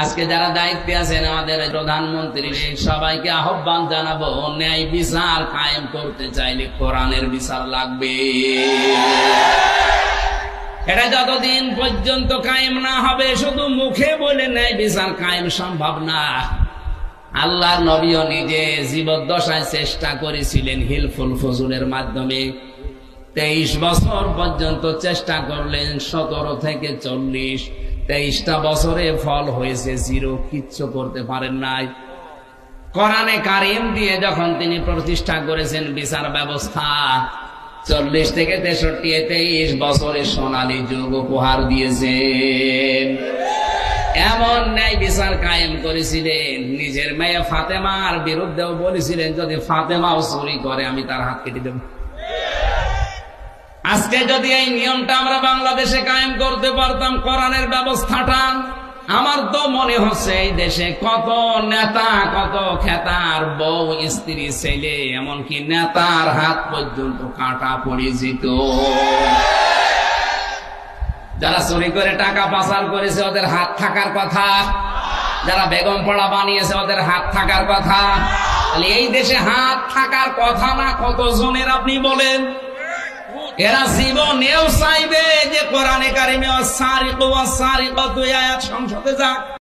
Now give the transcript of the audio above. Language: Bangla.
আজকে যারা দায়িত্বে আছেন আমাদের প্রধানমন্ত্রী সবাইকে আহ্বান জানাবো, ন্যায় বিচার কায়েম করতে চাইলে কোরআনের বিচার লাগবে। এটা যতদিন পর্যন্ত কায়েম না হবে, শুধু মুখে বলে ন্যায় বিচার কায়েম সম্ভব না। আল্লাহর নবীও নিজে জীবদ্দশায় চেষ্টা করেছিলেন হিলফুল ফজুলের মাধ্যমে। 23 বছর পর্যন্ত চেষ্টা করলেন, 17 থেকে 40, 23টা বছরে ফল হয়েছে 0, কিচ্ছু করতে পারেন নাই। কোরআনে কারিম দিয়ে যখন তিনি প্রতিষ্ঠা করেছেন বিচার ব্যবস্থা, 40 থেকে 63, 23 বছরে সোনালী যুগ উপহার দিয়েছেন। এমন ন্যায় বিচার কায়েম করেছিলেন, নিজের মেয়ে ফাতেমার বিরুদ্ধেও বলেছিলেন যদি ফাতেমাও চুরি করে আমি তার হাত কেটে দেব। আজকে যদি এই নিয়মটা আমরা বাংলাদেশে কায়েম করতে পারতাম, কোরআনের ব্যবস্থাটা, আমার তো মনে হচ্ছে এই দেশে কত নেতা, কত খেতার বউ, স্ত্রী, ছেলে, এমনকি নেতার হাত পর্যন্ত কাটা পড়ে যেত। যারা চুরি করে টাকা পাচার করেছে ওদের হাত থাকার কথা, যারা বেগম পড়া বানিয়েছে ওদের হাত থাকার কথা। তাহলে এই দেশে হাত থাকার কথা না কতজনের আপনি বলেন? এরা জীবনেও চাইবে যে কোরআনে কারিমে ওয়াস-সারিকু ওয়াস-সারিকাতু আয়াত সংসদে যাক।